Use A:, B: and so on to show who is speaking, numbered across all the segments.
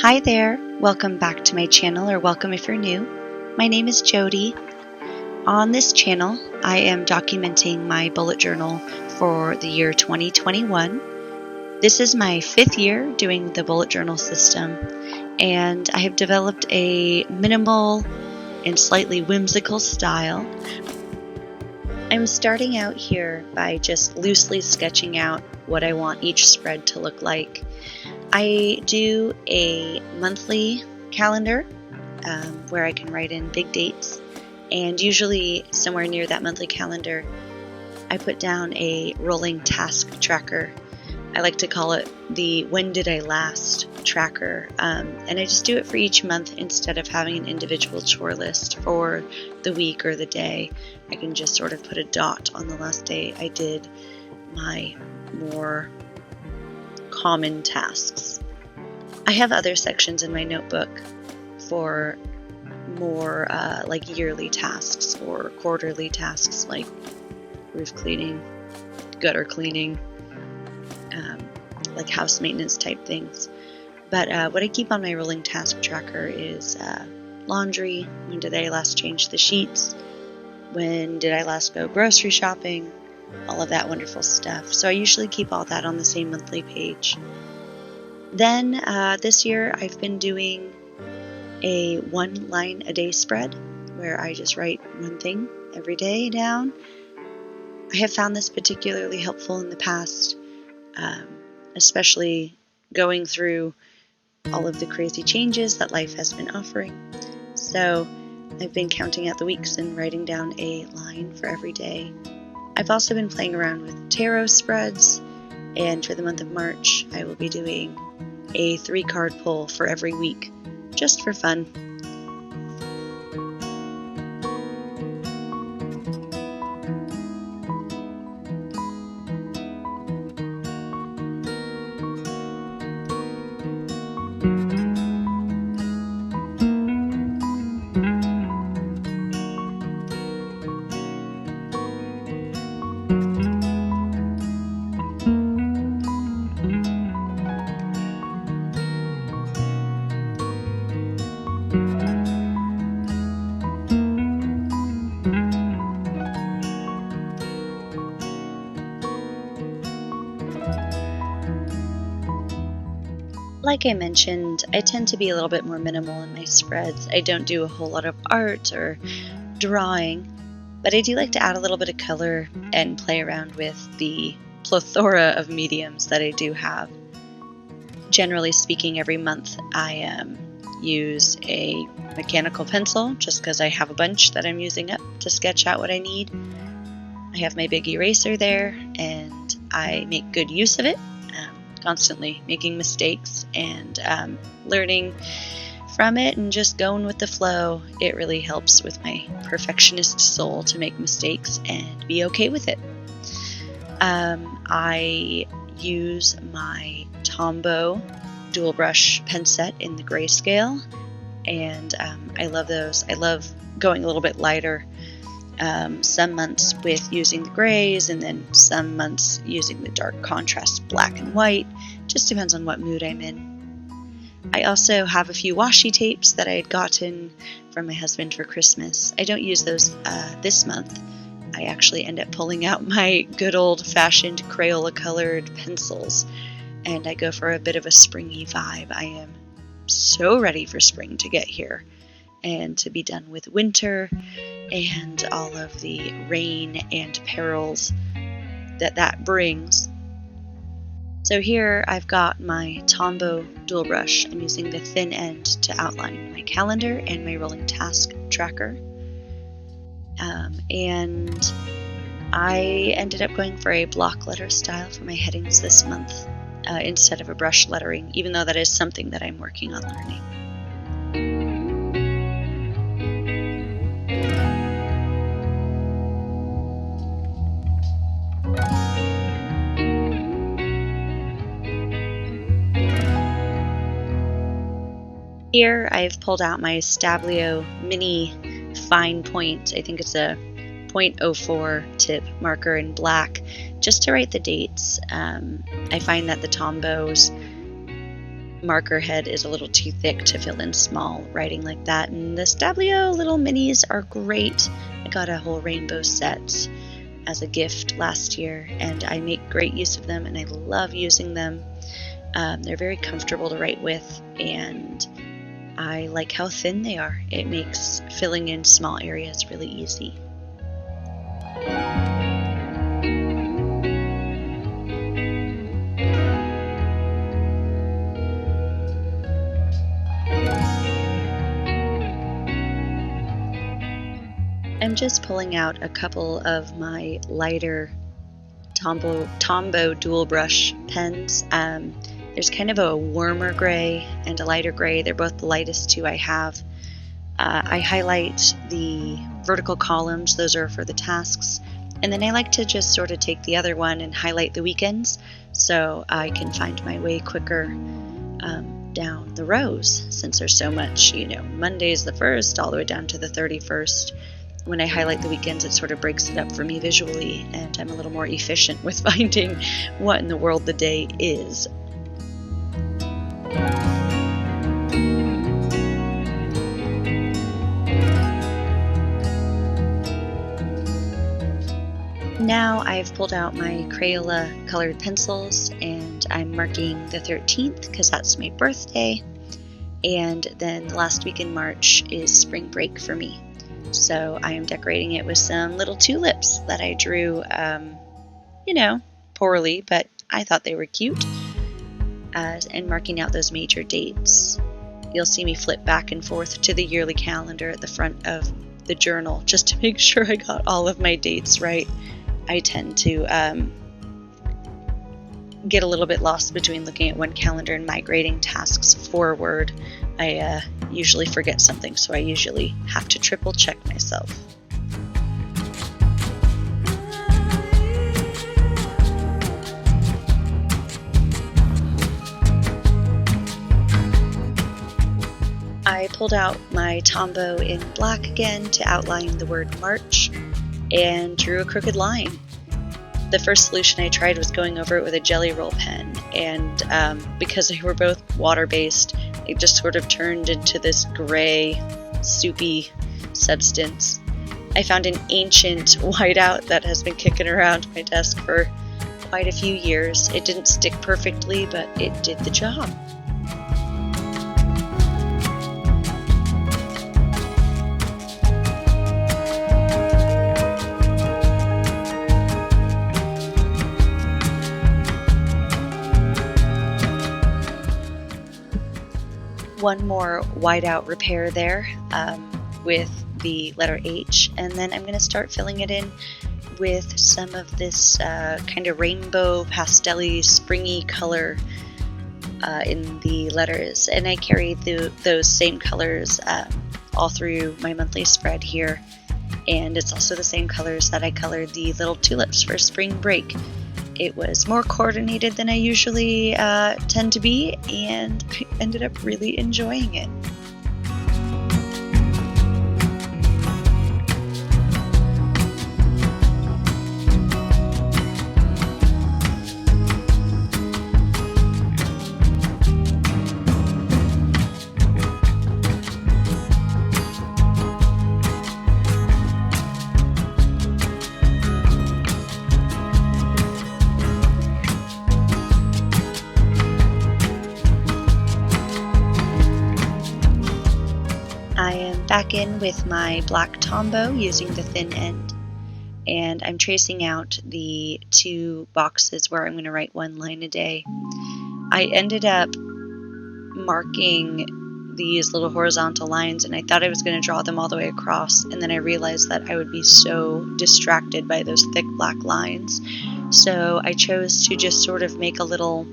A: Hi there, welcome back to my channel, or welcome if you're new. My name is Jody. On this channel, I am documenting my bullet journal for the year 2021. This is my 5th year doing the bullet journal system, and I have developed a minimal and slightly whimsical style. I'm starting out here by just loosely sketching out what I want each spread to look like. I do a monthly calendar where I can write in big dates, and usually somewhere near that monthly calendar I put down a rolling task tracker. I like to call it the when did I last tracker, and I just do it for each month instead of having an individual chore list for the week or the day. I can just sort of put a dot on the last day I did my more common tasks. I have other sections in my notebook for more like yearly tasks or quarterly tasks like roof cleaning, gutter cleaning, like house maintenance type things. But what I keep on my rolling task tracker is laundry, when did I last change the sheets, when did I last go grocery shopping, all of that wonderful stuff. So I usually keep all that on the same monthly page. Then this year I've been doing a 1 line a day spread where I just write one thing every day down. I have found this particularly helpful in the past, especially going through all of the crazy changes that life has been offering. So I've been counting out the weeks and writing down a line for every day. I've also been playing around with tarot spreads, and for the month of March I will be doing a 3-card pull for every week, just for fun. Like I mentioned, I tend to be a little bit more minimal in my spreads. I don't do a whole lot of art or drawing, but I do like to add a little bit of color and play around with the plethora of mediums that I do have. Generally speaking, every month I use a mechanical pencil just because I have a bunch that I'm using up to sketch out what I need. I have my big eraser there, and I make good use of it. Constantly making mistakes and learning from it and just going with the flow. It really helps with my perfectionist soul to make mistakes and be okay with it. I use my Tombow dual brush pen set in the grayscale, and I love those. I love going a little bit lighter. Some months with using the grays, and then some months using the dark contrast black and white. Just depends on what mood I'm in. I also have a few washi tapes that I had gotten from my husband for Christmas. I don't use those this month. I actually end up pulling out my good old-fashioned Crayola colored pencils, and I go for a bit of a springy vibe. I am so ready for spring to get here and to be done with winter and all of the rain and perils that brings. So here I've got my Tombow dual brush. I'm using the thin end to outline my calendar and my rolling task tracker. And I ended up going for a block letter style for my headings this month instead of a brush lettering, even though that is something that I'm working on learning. Here I've pulled out my Stablio mini fine point. I think it's a 0.04 tip marker in black, just to write the dates. I find that the Tombows marker head is a little too thick to fill in small writing like that. And the Stabilo little minis are great. I got a whole rainbow set as a gift last year, and I make great use of them, and I love using them. They're very comfortable to write with, and I like how thin they are. It makes filling in small areas really easy. I'm just pulling out a couple of my lighter Tombow dual brush pens. There's kind of a warmer gray and a lighter gray. They're both the lightest two I have. I highlight the vertical columns. Those are for the tasks. And then I like to just sort of take the other one and highlight the weekends so I can find my way quicker down the rows, since there's so much, Monday's the 1st all the way down to the 31st. When I highlight the weekends, it sort of breaks it up for me visually, and I'm a little more efficient with finding what in the world the day is. Now I've pulled out my Crayola colored pencils, and I'm marking the 13th because that's my birthday, and then the last week in March is spring break for me. So I am decorating it with some little tulips that I drew, poorly, but I thought they were cute, and marking out those major dates. You'll see me flip back and forth to the yearly calendar at the front of the journal just to make sure I got all of my dates right. I tend to get a little bit lost between looking at one calendar and migrating tasks forward. I usually forget something, so I usually have to triple check myself. I pulled out my Tombow in black again to outline the word March and drew a crooked line. The first solution I tried was going over it with a jelly roll pen, and because they were both water-based, it just sort of turned into this gray, soupy substance. I found an ancient whiteout that has been kicking around my desk for quite a few years. It didn't stick perfectly, but it did the job. One more whiteout repair there with the letter H, and then I'm going to start filling it in with some of this kind of rainbow pastel-y springy color in the letters, and I carry those same colors all through my monthly spread here, and it's also the same colors that I colored the little tulips for spring break. It was more coordinated than I usually tend to be, and I ended up really enjoying it. Back in with my black Tombow using the thin end, and I'm tracing out the 2 boxes where I'm going to write 1 line a day. I ended up marking these little horizontal lines, and I thought I was going to draw them all the way across, and then I realized that I would be so distracted by those thick black lines. So I chose to just sort of make a little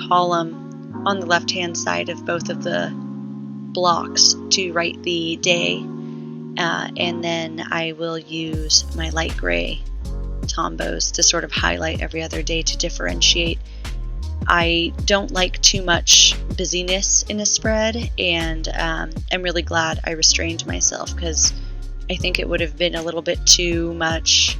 A: column on the left-hand side of both of the blocks to write the day, and then I will use my light gray Tombows to sort of highlight every other day to differentiate. I don't like too much busyness in a spread, and I'm really glad I restrained myself, because I think it would have been a little bit too much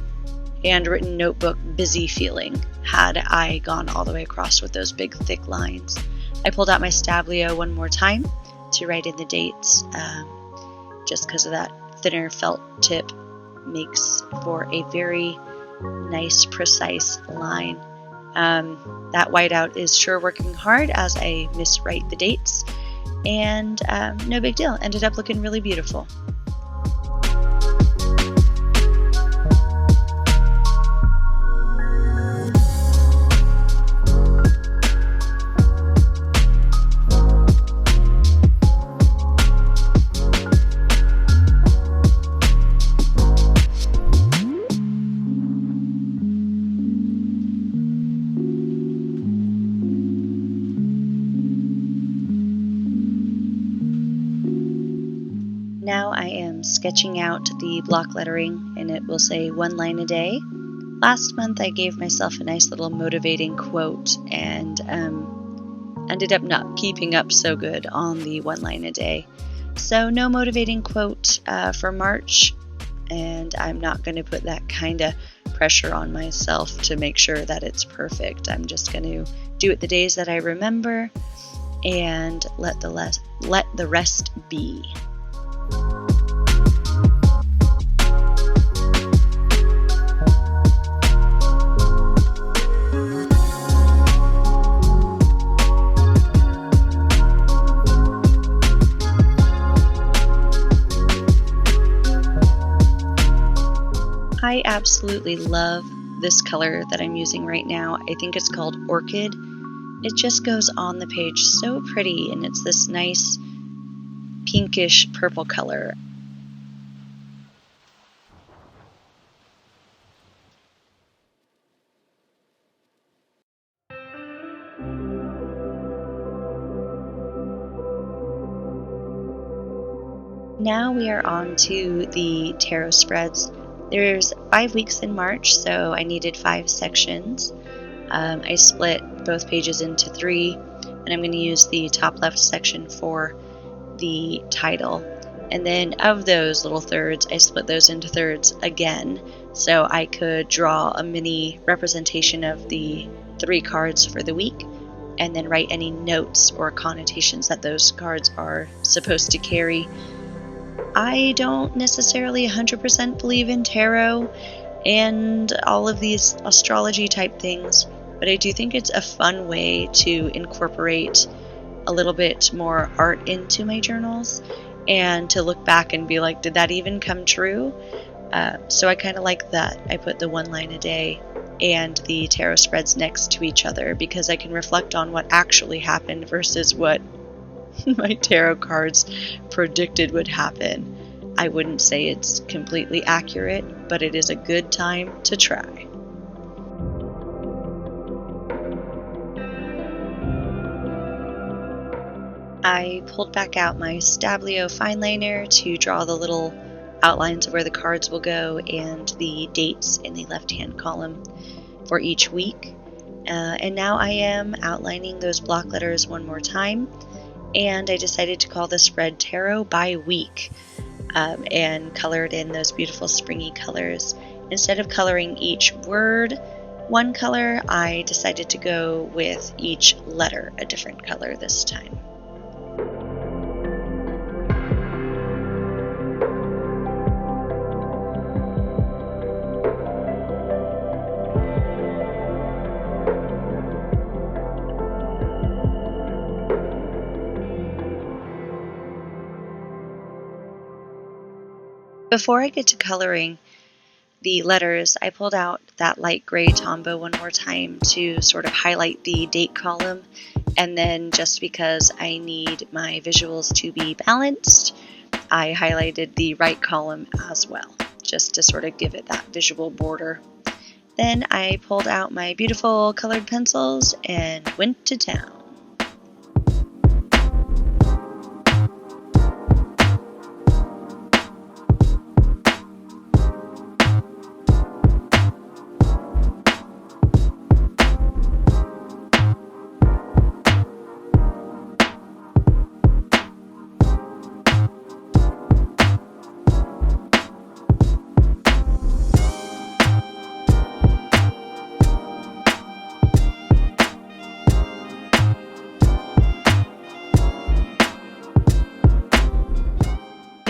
A: handwritten notebook busy feeling had I gone all the way across with those big thick lines. I pulled out my Stabilo one more time to write in the dates, just because of that thinner felt tip makes for a very nice, precise line. That whiteout is sure working hard as I miswrite the dates, and no big deal. Ended up looking really beautiful. Now I am sketching out the block lettering, and it will say 1 line a day. Last month I gave myself a nice little motivating quote, and ended up not keeping up so good on the 1 line a day. So no motivating quote for March, and I'm not going to put that kind of pressure on myself to make sure that it's perfect. I'm just going to do it the days that I remember and let the rest be. I absolutely love this color that I'm using right now. I think it's called Orchid. It just goes on the page so pretty, and it's this nice pinkish purple color. Now we are on to the tarot spreads. There's 5 weeks in March, so I needed 5 sections. I split both pages into 3, and I'm going to use the top left section for the title. And then of those little thirds, I split those into thirds again, so I could draw a mini representation of the 3 cards for the week, and then write any notes or connotations that those cards are supposed to carry. I don't necessarily 100% believe in tarot and all of these astrology type things, but I do think it's a fun way to incorporate a little bit more art into my journals and to look back and be like, did that even come true? So I kind of like that. I put the 1 line a day and the tarot spreads next to each other because I can reflect on what actually happened versus what my tarot cards predicted would happen. I wouldn't say it's completely accurate, but it is a good time to try. I pulled back out my Stabilo fine liner to draw the little outlines of where the cards will go and the dates in the left-hand column for each week. And now I am outlining those block letters one more time, and I decided to call the spread Tarot by Week, and colored in those beautiful springy colors. Instead of coloring each word one color, I decided to go with each letter a different color this time. Before I get to coloring the letters, I pulled out that light gray Tombow one more time to sort of highlight the date column, and then just because I need my visuals to be balanced, I highlighted the right column as well, just to sort of give it that visual border. Then I pulled out my beautiful colored pencils and went to town.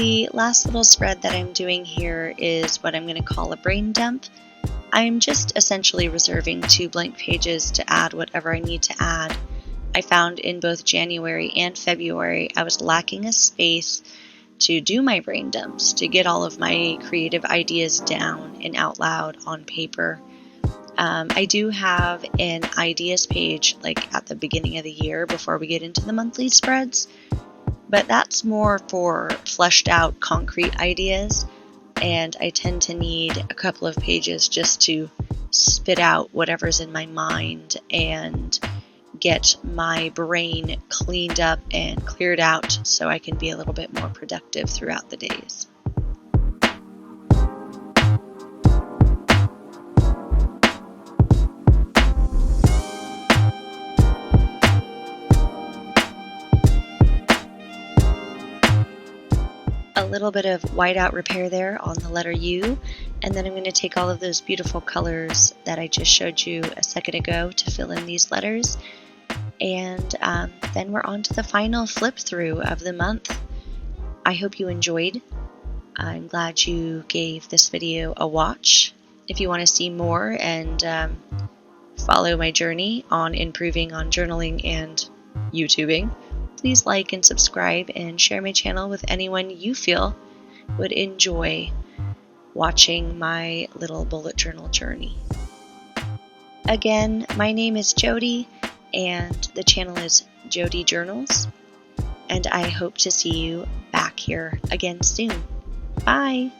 A: The last little spread that I'm doing here is what I'm going to call a brain dump. I'm just essentially reserving 2 blank pages to add whatever I need to add. I found in both January and February I was lacking a space to do my brain dumps, to get all of my creative ideas down and out loud on paper. I do have an ideas page like at the beginning of the year before we get into the monthly spreads, but that's more for fleshed out concrete ideas, and I tend to need a couple of pages just to spit out whatever's in my mind and get my brain cleaned up and cleared out so I can be a little bit more productive throughout the days. A little bit of whiteout repair there on the letter U, and then I'm going to take all of those beautiful colors that I just showed you a second ago to fill in these letters, and then we're on to the final flip through of the month. I hope you enjoyed. I'm glad you gave this video a watch. If you want to see more and follow my journey on improving on journaling and YouTubing, please like and subscribe and share my channel with anyone you feel would enjoy watching my little bullet journal journey. Again, my name is Jody and the channel is Jody Journals, and I hope to see you back here again soon. Bye!